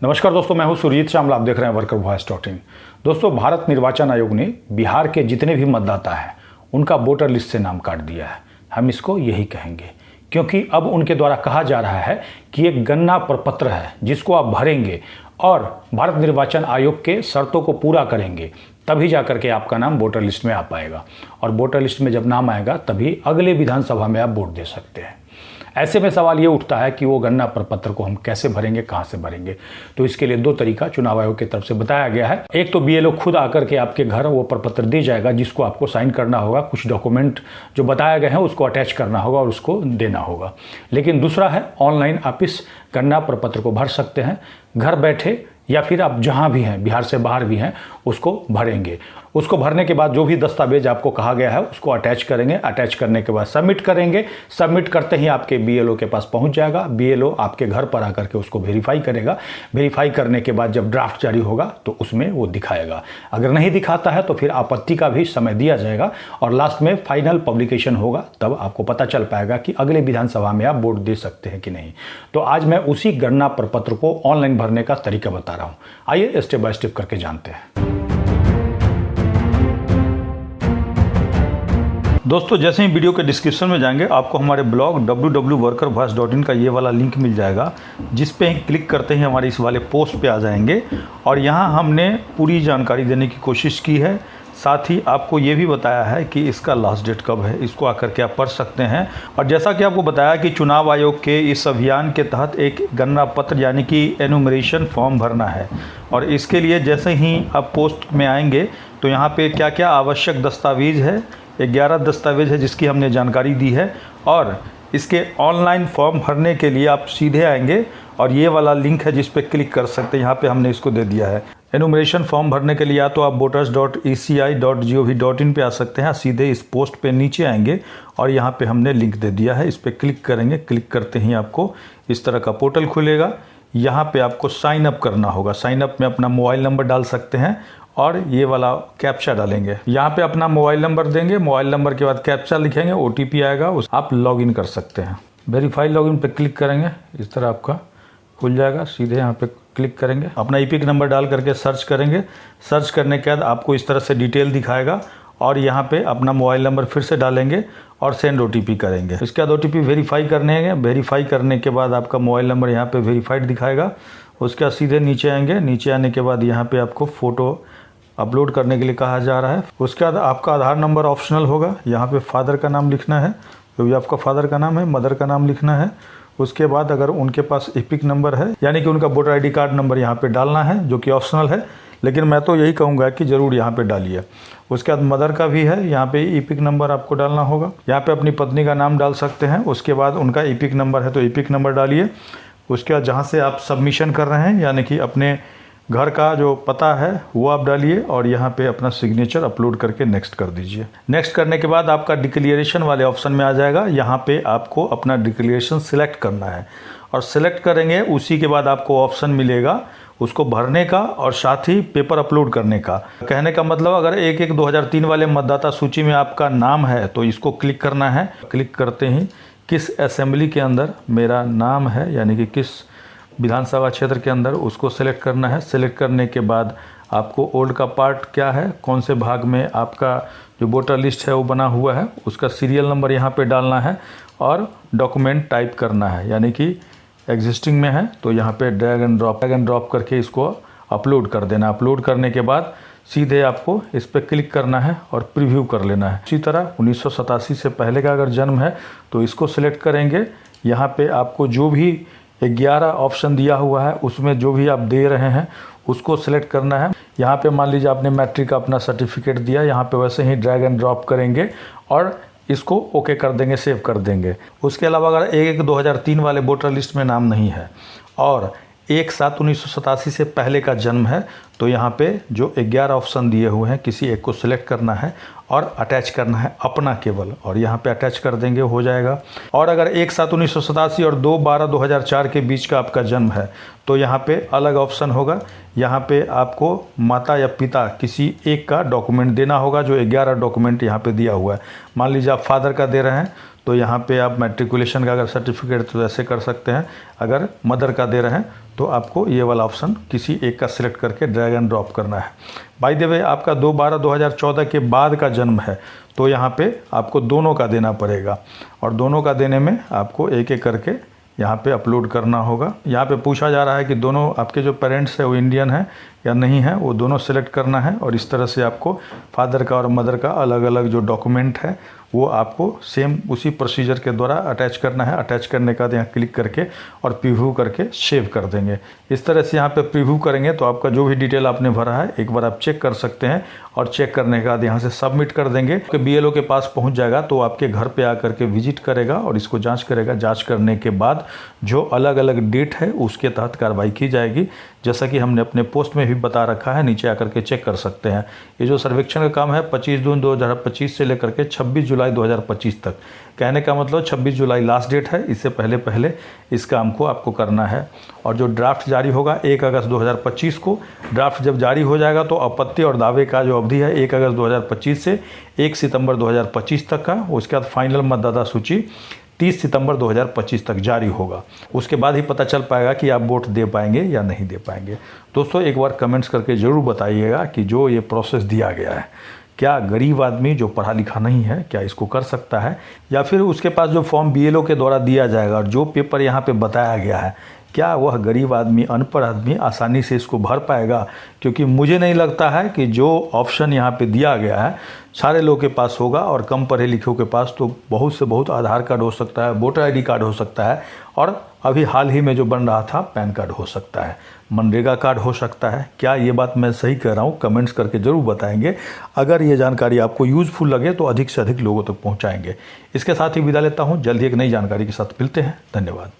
नमस्कार दोस्तों, मैं हूं सुरजीत श्यामल। आप देख रहे हैं वर्कर वॉइस .in। दोस्तों, भारत निर्वाचन आयोग ने बिहार के जितने भी मतदाता हैं उनका वोटर लिस्ट से नाम काट दिया है। हम इसको यही कहेंगे क्योंकि अब उनके द्वारा कहा जा रहा है कि एक गणना प्रपत्र है जिसको आप भरेंगे और भारत निर्वाचन आयोग के शर्तों को पूरा करेंगे, तभी जाकर के आपका नाम वोटर लिस्ट में आ पाएगा। और वोटर लिस्ट में जब नाम आएगा तभी अगले विधानसभा में आप वोट दे सकते हैं। ऐसे में सवाल ये उठता है कि वो गणना प्रपत्र को हम कैसे भरेंगे, कहाँ से भरेंगे। तो इसके लिए दो तरीका चुनाव आयोग की तरफ से बताया गया है। एक तो बीएलओ खुद आकर के आपके घर वो प्रपत्र दे जाएगा जिसको आपको साइन करना होगा, कुछ डॉक्यूमेंट जो बताए गए हैं उसको अटैच करना होगा और उसको देना होगा। लेकिन दूसरा है ऑनलाइन आप इस गणना प्रपत्र को भर सकते हैं घर बैठे, या फिर आप जहां भी हैं, बिहार से बाहर भी हैं, उसको भरेंगे। उसको भरने के बाद जो भी दस्तावेज आपको कहा गया है उसको अटैच करेंगे। अटैच करने के बाद सबमिट करेंगे। सबमिट करते ही आपके बीएलओ के पास पहुंच जाएगा। बीएलओ आपके घर पर आकर के उसको वेरीफाई करेगा। वेरीफाई करने के बाद जब ड्राफ्ट जारी होगा तो उसमें वो दिखाएगा। अगर नहीं दिखाता है तो फिर आपत्ति का भी समय दिया जाएगा और लास्ट में फाइनल पब्लिकेशन होगा, तब आपको पता चल पाएगा कि अगले विधानसभा में आप वोट दे सकते हैं कि नहीं। तो आज मैं उसी गणना प्रपत्र को ऑनलाइन भरने का तरीका बता रहा हूं। आइए स्टेप बाय स्टेप करके जानते हैं। दोस्तों, जैसे ही वीडियो के डिस्क्रिप्शन में जाएंगे आपको हमारे ब्लॉग www.workervoice.in का ये वाला लिंक मिल जाएगा, जिस पे क्लिक करते ही हमारे इस वाले पोस्ट पे आ जाएंगे। और यहाँ हमने पूरी जानकारी देने की कोशिश की है। साथ ही आपको ये भी बताया है कि इसका लास्ट डेट कब है, इसको आकर के आप पढ़ सकते हैं। और जैसा कि आपको बताया कि चुनाव आयोग के इस अभियान के तहत एक गणना पत्र यानी कि एनुमरेशन फॉर्म भरना है। और इसके लिए जैसे ही आप पोस्ट में आएंगे तो यहाँ पे क्या क्या आवश्यक दस्तावेज है, 11 दस्तावेज है जिसकी हमने जानकारी दी है। और इसके ऑनलाइन फॉर्म भरने के लिए आप सीधे आएंगे और ये वाला लिंक है जिस पे क्लिक कर सकते हैं। यहाँ पे हमने इसको दे दिया है। एनुमरेशन फॉर्म भरने के लिए या तो आप voters.eci.gov.in पे आ सकते हैं, सीधे इस पोस्ट पे नीचे आएंगे और यहाँ पे हमने लिंक दे दिया है। इस पे क्लिक करेंगे। क्लिक करते ही आपको इस तरह का पोर्टल खुलेगा। यहाँ पे आपको साइन अप करना होगा। साइन अप में अपना मोबाइल नंबर डाल सकते हैं और ये वाला कैप्चा डालेंगे। यहाँ पे अपना मोबाइल नंबर देंगे। मोबाइल नंबर के बाद कैप्चा लिखेंगे, ओटीपी आएगा, उस आप लॉगिन कर सकते हैं। वेरीफाई लॉगिन पे क्लिक करेंगे, इस तरह आपका खुल जाएगा। सीधे यहाँ पे क्लिक करेंगे, अपना ईपिक नंबर डाल करके सर्च करेंगे। सर्च करने के बाद आपको इस तरह से डिटेल दिखाएगा और यहाँ पे अपना मोबाइल नंबर फिर से डालेंगे और सेंड ओटीपी करेंगे। इसके बाद ओटीपी वेरीफाई करने हैं। वेरीफाई करने के बाद आपका मोबाइल नंबर यहाँ पे वेरीफाइड दिखाएगा। उसके बाद सीधे नीचे आएंगे। नीचे आने के बाद यहाँ पे आपको फ़ोटो अपलोड करने के लिए कहा जा रहा है। उसके बाद आपका आधार नंबर ऑप्शनल होगा। यहाँ पे फादर का नाम लिखना है, जो भी आपका फादर का नाम है। मदर का नाम लिखना है। उसके बाद अगर उनके पास ईपिक नंबर है यानी कि उनका वोटर आईडी कार्ड नंबर यहाँ पे डालना है, जो कि ऑप्शनल है, लेकिन मैं तो यही कहूँगा कि ज़रूर यहाँ पे डालिए। उसके बाद मदर का भी है, यहाँ पे ईपिक नंबर आपको डालना होगा। यहाँ पे अपनी पत्नी का नाम डाल सकते हैं। उसके बाद उनका ईपिक नंबर है तो ईपिक नंबर डालिए। उसके बाद जहाँ से आप सबमिशन कर रहे हैं यानी कि अपने घर का जो पता है वो आप डालिए और यहाँ पे अपना सिग्नेचर अपलोड करके नेक्स्ट कर दीजिए। नेक्स्ट करने के बाद आपका डिक्लेरेशन वाले ऑप्शन में आ जाएगा। यहाँ पे आपको अपना डिक्लेरेशन सिलेक्ट करना है और सिलेक्ट करेंगे। उसी के बाद आपको ऑप्शन मिलेगा उसको भरने का और साथ ही पेपर अपलोड करने का। कहने का मतलब अगर 1/1/2003 वाले मतदाता सूची में आपका नाम है तो इसको क्लिक करना है। क्लिक करते ही किस असेंबली के अंदर मेरा नाम है यानी कि किस विधानसभा क्षेत्र के अंदर, उसको सेलेक्ट करना है। सेलेक्ट करने के बाद आपको ओल्ड का पार्ट क्या है, कौन से भाग में आपका जो वोटर लिस्ट है वो बना हुआ है, उसका सीरियल नंबर यहाँ पे डालना है और डॉक्यूमेंट टाइप करना है। यानी कि एग्जिस्टिंग में है तो यहाँ पे ड्रैग एंड ड्रॉप करके इसको अपलोड कर देना। अपलोड करने के बाद सीधे आपको इस पर क्लिक करना है और प्रीव्यू कर लेना है। इसी तरह 1987 से पहले का अगर जन्म है तो इसको सिलेक्ट करेंगे। यहाँ पे आपको जो भी 11 ऑप्शन दिया हुआ है उसमें जो भी आप दे रहे हैं उसको सिलेक्ट करना है। यहाँ पे मान लीजिए आपने मैट्रिक का अपना सर्टिफिकेट दिया, यहाँ पे वैसे ही ड्रैग एंड ड्रॉप करेंगे और इसको ओके कर देंगे, सेव कर देंगे। उसके अलावा अगर 1/1/2003 वाले वोटर लिस्ट में नाम नहीं है और 1/7/1987 से पहले का जन्म है तो यहाँ पे जो 11 ऑप्शन दिए हुए हैं किसी एक को सिलेक्ट करना है और अटैच करना है अपना केवल, और यहाँ पे अटैच कर देंगे, हो जाएगा। और अगर 1/7/1987 और 2/12/2004 के बीच का आपका जन्म है तो यहाँ पे अलग ऑप्शन होगा। यहाँ पे आपको माता या पिता किसी एक का डॉक्यूमेंट देना होगा, जो 11 डॉक्यूमेंट यहाँ पे दिया हुआ है। मान लीजिए आप फादर का दे रहे हैं तो यहाँ पे आप मैट्रिकुलेशन का अगर सर्टिफिकेट तो ऐसे कर सकते हैं। अगर मदर का दे रहे हैं तो आपको ये वाला ऑप्शन किसी एक का सिलेक्ट करके ड्रैग एंड ड्रॉप करना है। बाय द वे आपका 2/12/2014 के बाद का जन्म है तो यहाँ पे आपको दोनों का देना पड़ेगा, और दोनों का देने में आपको एक एक करके यहाँ पे अपलोड करना होगा। यहाँ पे पूछा जा रहा है कि दोनों आपके जो पेरेंट्स है वो इंडियन है या नहीं है, वो दोनों सेलेक्ट करना है। और इस तरह से आपको फादर का और मदर का अलग अलग जो डॉक्यूमेंट है वो आपको सेम उसी प्रोसीजर के द्वारा अटैच करना है। अटैच करने के बाद यहाँ क्लिक करके और प्रीव्यू करके सेव कर देंगे। इस तरह से यहाँ पे प्रीव्यू करेंगे तो आपका जो भी डिटेल आपने भरा है एक बार आप चेक कर सकते हैं, और चेक करने के बाद यहाँ से सबमिट कर देंगे। तो BLO के पास पहुँच जाएगा तो आपके घर पे आकर के विजिट करेगा और इसको जाँच करेगा। जाँच करने के बाद जो अलग अलग डेट है उसके तहत कार्रवाई की जाएगी, जैसा कि हमने अपने पोस्ट में भी बता रखा है, नीचे आकर के चेक कर सकते हैं। ये जो सर्वेक्षण का काम है 25 जून 2025 से लेकर के 26 जुलाई 2025 तक। कहने का मतलब 26 जुलाई लास्ट डेट है, इससे पहले पहले इस काम को आपको करना है। और जो ड्राफ्ट जारी होगा 1 अगस्त 2025 को, ड्राफ्ट जब जारी हो जाएगा तो आपत्ति और दावे का जो अवधि है 1 अगस्त 2025 से 1 सितंबर 2025 तक का। उसके बाद फाइनल मतदाता सूची 30 सितंबर 2025 तक जारी होगा। उसके बाद ही पता चल पाएगा कि आप वोट दे पाएंगे या नहीं दे पाएंगे। दोस्तों एक बार कमेंट्स करके ज़रूर बताइएगा कि जो ये प्रोसेस दिया गया है, क्या गरीब आदमी जो पढ़ा लिखा नहीं है क्या इसको कर सकता है, या फिर उसके पास जो फॉर्म BLO के द्वारा दिया जाएगा और जो पेपर यहाँ पे बताया गया है क्या वह गरीब आदमी, अनपढ़ आदमी आसानी से इसको भर पाएगा? क्योंकि मुझे नहीं लगता है कि जो ऑप्शन यहाँ पे दिया गया है सारे लोगों के पास होगा। और कम पढ़े लिखे के पास तो बहुत से बहुत आधार कार्ड हो सकता है, वोटर ID कार्ड हो सकता है, और अभी हाल ही में जो बन रहा था पैन कार्ड हो सकता है, मनरेगा कार्ड हो सकता है। क्या ये बात मैं सही कह रहा हूँ? कमेंट्स करके ज़रूर बताएंगे। अगर ये जानकारी आपको यूज़फुल लगे तो अधिक से अधिक लोगों तक पहुँचाएंगे। इसके साथ ही विदा लेता हूँ। जल्दी एक नई जानकारी के साथ मिलते हैं। धन्यवाद।